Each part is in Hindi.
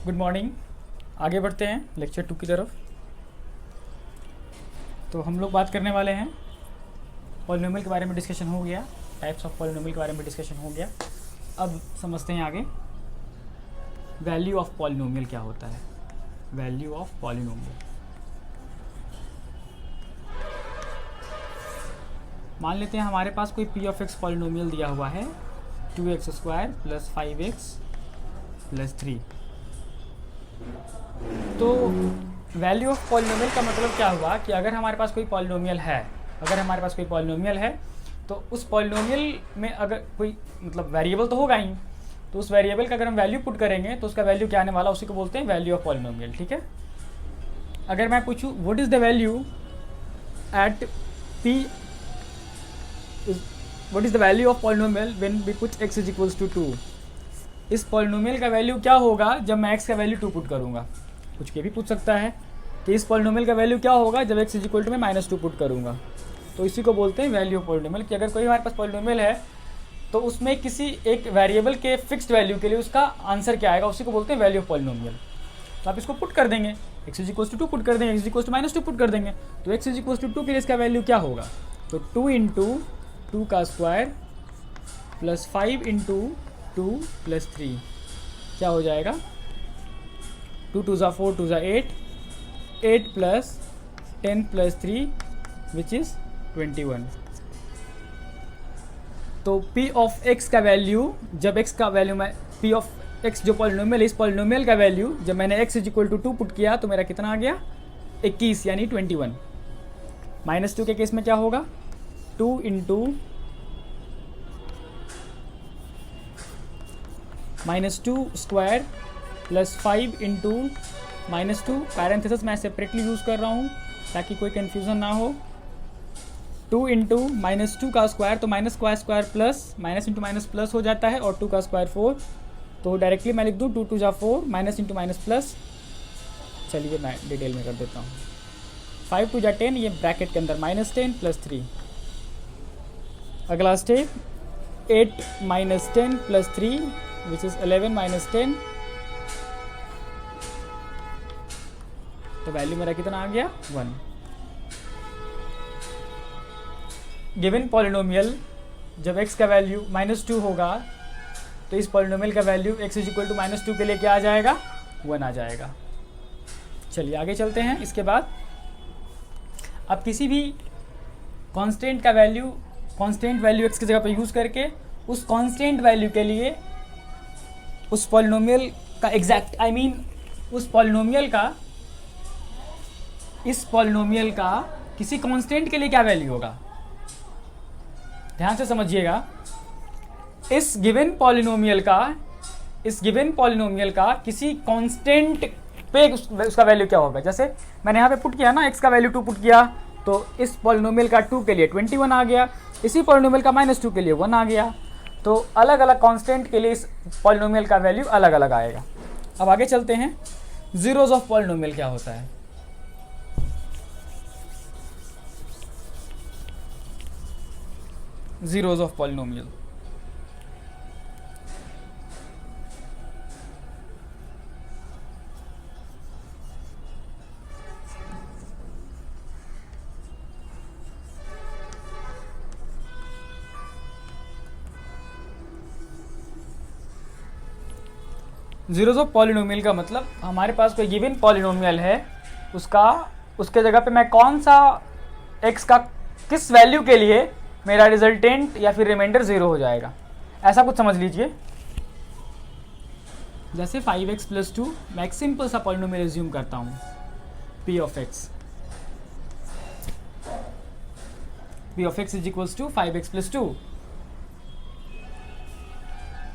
Good morning. आगे बढ़ते हैं लेक्चर 2 की तरफ। तो हम लोग बात करने वाले हैं पॉलिनोमियल के बारे में। डिस्कशन हो गया, टाइप्स ऑफ पॉलिनोमियल के बारे में डिस्कशन हो गया। अब समझते हैं आगे वैल्यू ऑफ पॉलिनोमियल क्या होता है। वैल्यू ऑफ पॉलिनोमियल, मान लेते हैं हमारे पास कोई पी ऑफ एक्स पॉलिनोमियल दिया हुआ है 2x² + 5x + 3। तो वैल्यू ऑफ पॉलिनोमियल का मतलब क्या हुआ कि अगर हमारे पास कोई पॉलिनोमियल है, तो उस पॉलिनोमियल में अगर कोई मतलब वेरिएबल तो होगा ही, तो उस वेरिएबल का अगर हम वैल्यू पुट करेंगे तो उसका वैल्यू क्या आने वाला, उसी को बोलते हैं वैल्यू ऑफ पॉलिनोमियल। ठीक है। अगर मैं पूछूं what is the value at P, what is the value of polynomial when we put x = 2, इस पॉलिनोमियल का वैल्यू क्या होगा जब मैं x का वैल्यू 2 पुट करूंगा। कुछ के भी पूछ सकता है कि इस पॉलिनोमियल का वैल्यू क्या होगा जब x = मैं -2 पुट करूंगा। तो इसी को बोलते हैं वैल्यू ऑफ पॉलिनोमियल। कि अगर कोई हमारे पास पॉलिनोमियल है तो उसमें किसी एक वेरिएबल के फिक्स्ड वैल्यू के लिए उसका आंसर क्या आएगा, उसी को बोलते हैं वैल्यू ऑफ पॉलिनोमियल। तो आप इसको पुट कर देंगे, x = 2 पुट कर देंगे, x = -2 पुट कर देंगे। तो x = 2 के लिए इसका वैल्यू क्या होगा, तो 2 × 2 का स्क्वायर + 5 × 2 + 3 क्या हो जाएगा, 2 × 2 = 4, 2 × 8, 8 + 10 + 3 विच इज़ 21। तो p ऑफ x का वैल्यू जब x का वैल्यू मैं p ऑफ x जो पॉलिनोमियल है, इस पॉलिनोमियल का वैल्यू जब मैंने x = 2 पुट किया तो मेरा कितना आ गया 21 यानी 21। -2 के केस में क्या होगा, 2 × -2 स्क्वायर + 5 × -2, पैरेंथेसिस मैं सेपरेटली यूज़ कर रहा हूँ ताकि कोई कन्फ्यूज़न ना हो। 2 × -2 का स्क्वायर, तो माइनस का square plus, minus into minus plus हो जाता है, और 2 का स्क्वायर 4, तो डायरेक्टली मैं लिख दूँ 2 × 2 = 4, माइनस इंटू माइनस प्लस। चलिए मैं डिटेल में कर देता हूँ। 5 × 2 = 10, ये ब्रैकेट के अंदर -10 + 3। अगला स्टेप 8 - 10 + 3 विच इज़ 11 - 10। तो वैल्यू मेरा कितना आ गया 1। गिवन पॉलिनोमियल जब x का वैल्यू -2 होगा तो इस पॉलिनोमियल का वैल्यू x = -2 के लिए क्या आ जाएगा, 1 आ जाएगा। चलिए आगे चलते हैं। इसके बाद आप किसी भी कांस्टेंट का वैल्यू, कांस्टेंट वैल्यू x की जगह पर यूज़ करके उस कांस्टेंट वैल्यू के लिए उस पॉलिनोमियल का एग्जैक्ट, आई मीन उस पॉलिनोमियल का, इस पॉलिनोमियल का किसी कांस्टेंट के लिए क्या वैल्यू होगा, ध्यान से समझिएगा। इस गिवन पॉलिनोमियल का किसी कांस्टेंट पे उसका वैल्यू क्या होगा। जैसे मैंने यहाँ पे पुट किया ना, x का वैल्यू 2 पुट किया, तो इस पॉलिनोमियल का 2 के लिए 21 आ गया, इसी पॉलिनोमियल का -2 के लिए 1 आ गया। तो अलग अलग कांस्टेंट के लिए इस पॉलिनोमियल का वैल्यू अलग अलग आएगा। अब आगे चलते हैं, जीरोज ऑफ पॉलिनोमियल क्या होता है। Zeros of polynomial, zeros of polynomial का मतलब हमारे पास कोई गिवन पॉलिनोमियल है, उसके जगह पे मैं कौन सा x का किस वैल्यू के लिए मेरा रिजल्टेंट या फिर रिमाइंडर 0 हो जाएगा, ऐसा कुछ समझ लीजिए। जैसे 5x + 2, मैं एक सिंपल सा पॉलिनोमियल एज्यूम करता हूँ p ऑफ x = 5x + 2।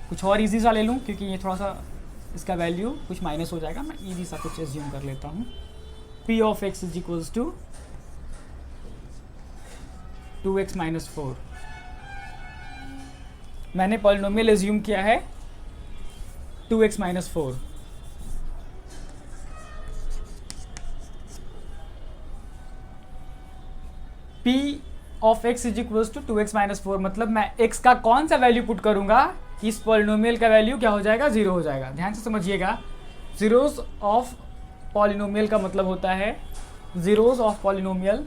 कुछ और इजी सा ले लूँ क्योंकि ये थोड़ा सा इसका वैल्यू कुछ माइनस हो जाएगा, मैं इजी सा कुछ एज्यूम कर लेता हूँ। p of x = 2x - 4। मैंने पॉलिनोमियल एज्यूम किया है 2x - 4। p of x = 2x - 4 मतलब मैं x का कौन सा वैल्यू पुट करूंगा कि इस पॉलिनोमियल का वैल्यू क्या हो जाएगा, 0 हो जाएगा। ध्यान से समझिएगा, ज़ीरोज़ ऑफ पॉलिनोमियल का मतलब होता है ज़ीरोज़ ऑफ पॉलिनोमियल।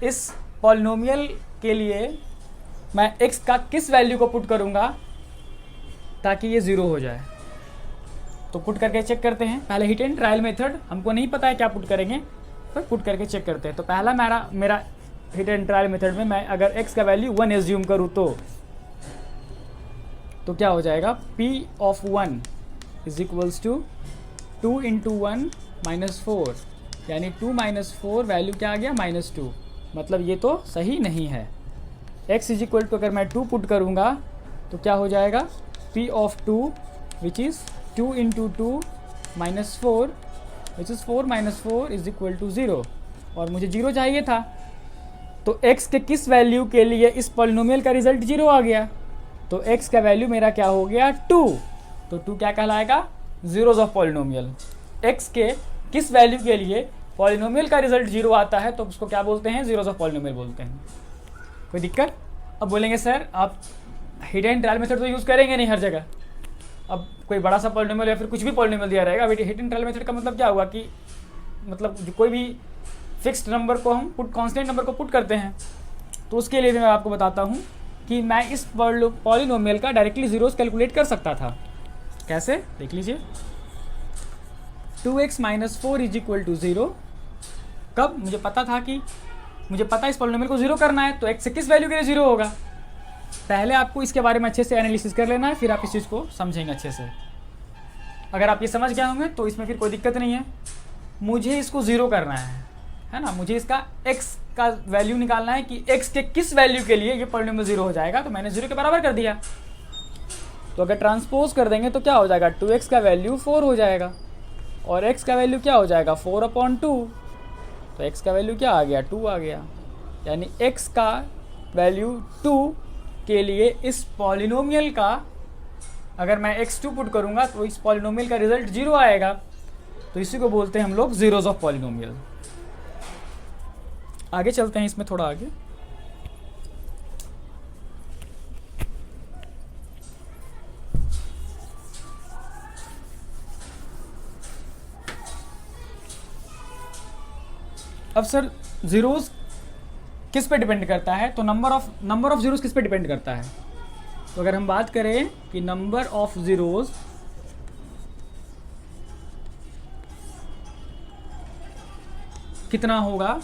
इस पॉलिनोमियल के लिए मैं x का किस वैल्यू को पुट करूँगा ताकि ये ज़ीरो हो जाए। तो पुट करके चेक करते हैं। पहले हिट एंड ट्रायल मेथड, हमको नहीं पता है क्या पुट करेंगे, पर पुट करके चेक करते हैं। तो पहला मेरा हिट एंड ट्रायल मेथड में मैं अगर x का वैल्यू 1 एज्यूम करूँ तो क्या हो जाएगा, p of 1 is equals to 2 into 1 -4, यानी 2 - 4 वैल्यू क्या आ गया, -2। मतलब ये तो सही नहीं है। x इज इक्वल टू अगर मैं 2 पुट करूँगा तो क्या हो जाएगा, p of 2 which is 2 into 2 -4 which is 4 - 4 is equal to 0, और मुझे 0 चाहिए था। तो x के किस वैल्यू के लिए इस पॉलिनोमियल का रिजल्ट 0 आ गया, तो x का वैल्यू मेरा क्या हो गया, 2। तो 2 क्या कहलाएगा, ज़ीरोज़ ऑफ पॉलिनोमियल। x के किस वैल्यू के लिए पॉलिनोमियल का रिजल्ट 0 आता है तो उसको क्या बोलते हैं, ज़ीरोज़ ऑफ पॉलिनोमियल बोलते हैं। कोई दिक्कत? अब बोलेंगे सर आप हिट एंड ट्रायल मेथड तो यूज़ करेंगे नहीं हर जगह। अब कोई बड़ा सा पॉलिनोमियल या फिर कुछ भी पॉलिनोमियल दिया रहेगा, अभी हिट एंड ट्रायल मेथड का मतलब क्या हुआ कि मतलब जो कोई भी फिक्स्ड नंबर को हम कांस्टेंट नंबर को पुट करते हैं, तो उसके लिए भी मैं आपको बताता हूँ कि मैं इस पॉलिनोमियल का डायरेक्टली ज़ीरोज़ कैलकुलेट कर सकता था। कैसे, देख लीजिए। 2x - 4 is equal to 0। कब? मुझे पता था कि मुझे पता इस पॉलिनोमियल को 0 करना है, तो x से किस वैल्यू के लिए 0 होगा। पहले आपको इसके बारे में अच्छे से एनालिसिस कर लेना है, फिर आप इस चीज़ को समझेंगे अच्छे से। अगर आप ये समझ गए होंगे तो इसमें फिर कोई दिक्कत नहीं है। मुझे इसको 0 करना है ना, मुझे इसका x का वैल्यू निकालना है कि x के किस वैल्यू के लिए ये पॉलिनोमियल 0 हो जाएगा। तो मैंने 0 के बराबर कर दिया। तो अगर ट्रांसपोज कर देंगे तो क्या हो जाएगा, 2x का वैल्यू 4 हो जाएगा, और x का वैल्यू क्या हो जाएगा, 4/2। तो x का वैल्यू क्या आ गया, 2 आ गया। यानी x का वैल्यू 2 के लिए इस पॉलिनोमियल का अगर मैं x2 पुट करूँगा तो इस पॉलिनोमियल का रिजल्ट 0 आएगा। तो इसी को बोलते हैं हम लोग ज़ीरोज़ ऑफ पॉलिनोमियल। आगे चलते हैं इसमें थोड़ा आगे। अब सर ज़ीरोज़ किस पे डिपेंड करता है, तो नंबर ऑफ ज़ीरोज़ किस पे डिपेंड करता है। तो अगर हम बात करें कि नंबर ऑफ ज़ीरोज़ कितना होगा,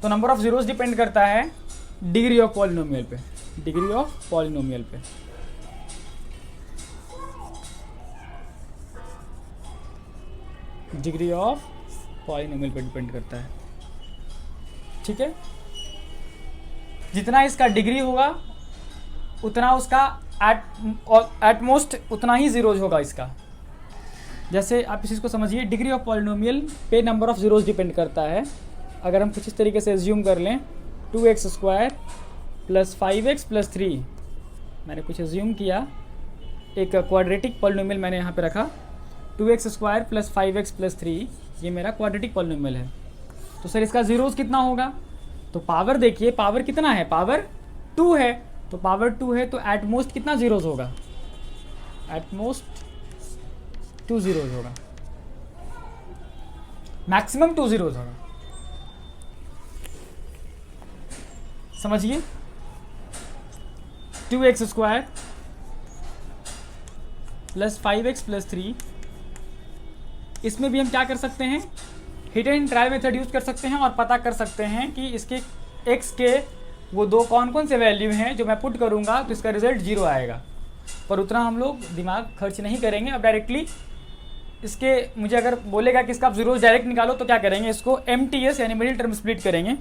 तो नंबर ऑफ ज़ीरोज़ डिपेंड करता है डिग्री ऑफ पॉलिनोमियल पे। डिग्री ऑफ पॉलिनोमियल पे डिग्री ऑफ पॉलिनोमियल पे डिपेंड करता है। ठीक है, जितना इसका डिग्री होगा उतना उसका एटमोस्ट उतना ही ज़ीरोज़ होगा इसका। जैसे आप इस चीज़ को समझिए, डिग्री ऑफ पॉलिनोमियल पे नंबर ऑफ ज़ीरोज़ डिपेंड करता है। अगर हम कुछ इस तरीके से एज्यूम कर लें, 2x² + 5x + 3, मैंने कुछ एज्यूम किया, एक क्वाड्रेटिक पॉलिनोमियल मैंने यहाँ पे रखा, 2x² + 5x + 3, ये मेरा क्वाड्रेटिक पॉलिनोमियल है। तो सर इसका ज़ीरोज़ कितना होगा, तो पावर देखिए, पावर कितना है, पावर 2 है। तो पावर 2 है तो एट मोस्ट कितना ज़ीरोज़ होगा, एट मोस्ट 2 ज़ीरोज़ होगा, मैक्सिमम 2 ज़ीरोज़ होगा। समझिए, 2x² + 5x + 3, इसमें भी हम क्या कर सकते हैं, hit and trial method use कर सकते हैं और पता कर सकते हैं कि इसके x के वो दो कौन से वैल्यू हैं जो मैं पुट करूंगा तो इसका रिजल्ट 0 आएगा। पर उतना हम लोग दिमाग खर्च नहीं करेंगे। अब डायरेक्टली इसके मुझे अगर बोलेगा कि इसका आप ज़ीरोज़ डायरेक्ट निकालो तो क्या करेंगे, इसको MTS यानी मिडिल टर्म स्प्लिट करेंगे।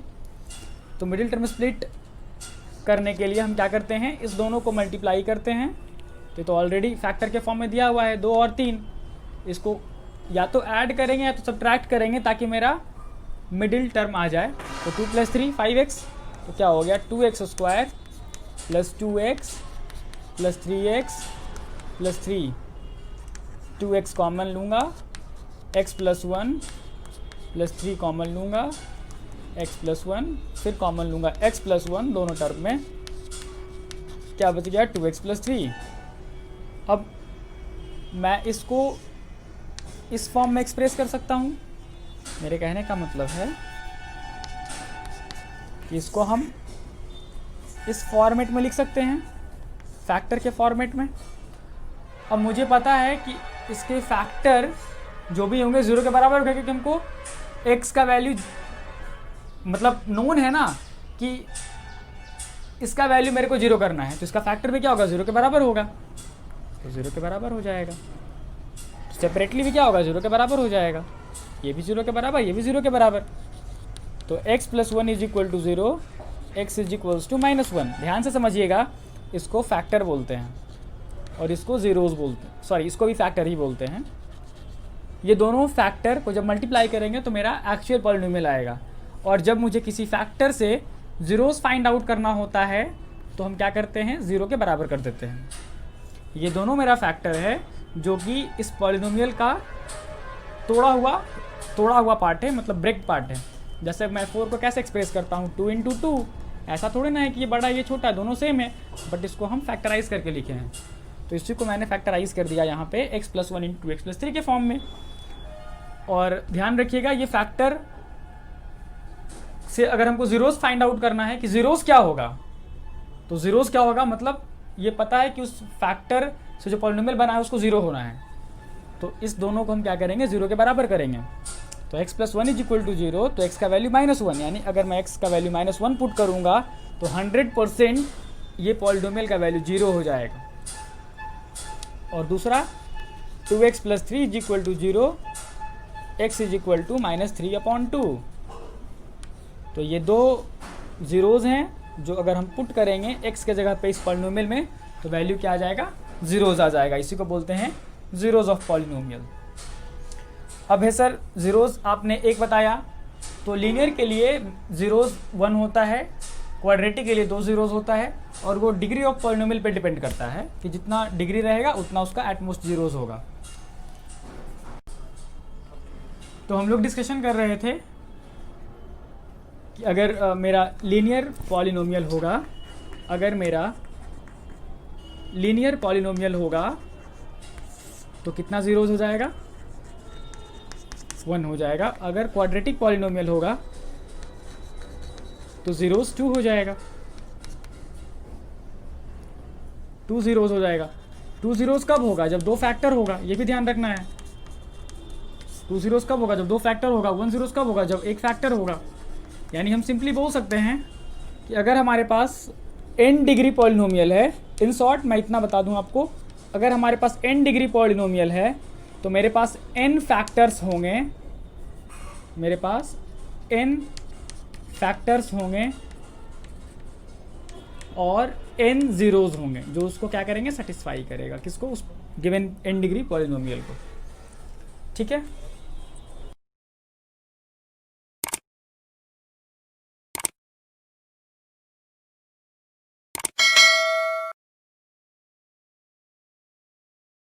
तो मिडिल टर्म स्प्लिट करने के लिए हम क्या करते हैं, इस दोनों को मल्टीप्लाई करते हैं। तो ऑलरेडी फैक्टर के फॉर्म में दिया हुआ है 2 और 3, इसको या तो ऐड करेंगे या तो सब्ट्रैक्ट करेंगे ताकि मेरा मिडिल टर्म आ जाए। तो 2 + 3 5x, तो क्या हो गया, 2x² + 2x + 3x + 3, 2x common लूँगा, x + 1 + 3 कॉमन लूँगा, x + 1 फिर कॉमन लूँगा, x + 1 दोनों टर्म में क्या बच गया, 2x + 3। अब मैं इसको इस फॉर्म में एक्सप्रेस कर सकता हूँ। मेरे कहने का मतलब है कि इसको हम इस फॉर्मेट में लिख सकते हैं, फैक्टर के फॉर्मेट में। अब मुझे पता है कि इसके फैक्टर जो भी होंगे 0 के बराबर होगा, क्योंकि हमको x का वैल्यू मतलब नोन है ना कि इसका वैल्यू मेरे को 0 करना है, तो इसका फैक्टर भी क्या होगा, 0 के बराबर होगा, तो 0 के बराबर हो जाएगा। सेपरेटली भी क्या होगा, 0 के बराबर हो जाएगा, ये भी 0 के बराबर, ये भी 0 के बराबर। तो x + 1 = 0, x = -1। ध्यान से समझिएगा, इसको फैक्टर बोलते हैं और इसको ज़ीरोज़ बोलते हैं, सॉरी इसको भी फैक्टर ही बोलते हैं। ये दोनों फैक्टर को जब मल्टीप्लाई करेंगे तो मेरा एक्चुअल पॉलिनोमियल आएगा। और जब मुझे किसी फैक्टर से ज़ीरोज़ फाइंड आउट करना होता है तो हम क्या करते हैं, 0 के बराबर कर देते हैं। ये दोनों मेरा फैक्टर है जो कि इस पॉलिनोमियल का तोड़ा हुआ पार्ट है, मतलब ब्रेक पार्ट है। जैसे मैं 4 को कैसे एक्सप्रेस करता हूँ, 2 × 2, ऐसा थोड़ी ना है कि ये बड़ा ये छोटा, दोनों सेम है, बट इसको हम फैक्टराइज करके लिखे हैं। तो इसी को मैंने फैक्टराइज कर दिया यहाँ पे x + 1 × x + 3 के फॉर्म में। और ध्यान रखिएगा, ये फैक्टर से अगर हमको ज़ीरोज़ फाइंड आउट करना है कि ज़ीरोज़ क्या होगा, तो ज़ीरोज़ क्या होगा मतलब ये पता है कि उस फैक्टर से जो पॉलिनोमियल बना है उसको 0 होना है। तो इस दोनों को हम क्या करेंगे, 0 के बराबर करेंगे। तो x + 1 = 0, तो x का वैल्यू -1, यानी अगर मैं x का वैल्यू -1 पुट करूँगा तो 100% ये पॉलिनोमियल का वैल्यू 0 हो जाएगा। और दूसरा 2x + 3 = 0, x = -3/2। तो ये दो ज़ीरोज़ हैं जो अगर हम पुट करेंगे x के जगह पे इस पॉलिनोमियल में तो वैल्यू क्या आ जाएगा, ज़ीरोज़ आ जाएगा। इसी को बोलते हैं ज़ीरोज़ ऑफ पॉलिनोमियल। अब है सर ज़ीरोज़ आपने एक बताया, तो लीनियर के लिए ज़ीरोज़ 1 होता है, क्वाड्रेटिक के लिए 2 ज़ीरोज़ होता है, और वो डिग्री ऑफ पॉलिनोमियल पे डिपेंड करता है कि जितना डिग्री रहेगा उतना उसका एटमोस्ट ज़ीरोज़ होगा। तो हम लोग डिस्कशन कर रहे थे कि अगर मेरा लीनियर पॉलिनोमियल होगा, अगर मेरा लीनियर पॉलिनोमियल होगा तो कितना ज़ीरोज़ हो जाएगा, 1 हो जाएगा। अगर क्वाड्रेटिक पॉलिनोमियल होगा तो ज़ीरोज़ 2 हो जाएगा, 2 ज़ीरोज़ हो जाएगा। 2 ज़ीरोज़ कब होगा, जब 2 फैक्टर होगा, ये भी ध्यान रखना है। 2 ज़ीरोज़ कब होगा, जब 2 फैक्टर होगा। 1 ज़ीरोज़ कब होगा, जब 1 फैक्टर होगा। यानी हम सिंपली बोल सकते हैं कि अगर हमारे पास n डिग्री पॉलिनोमियल है, इन शॉर्ट मैं इतना बता दूं आपको, अगर हमारे पास n डिग्री पॉलिनोमियल है तो मेरे पास n फैक्टर्स होंगे, मेरे पास n फैक्टर्स होंगे और n ज़ीरोज़ होंगे जो उसको क्या करेंगे, सेटिस्फाई करेगा, किसको, उस गिवन n डिग्री पॉलिनोमियल को। ठीक है।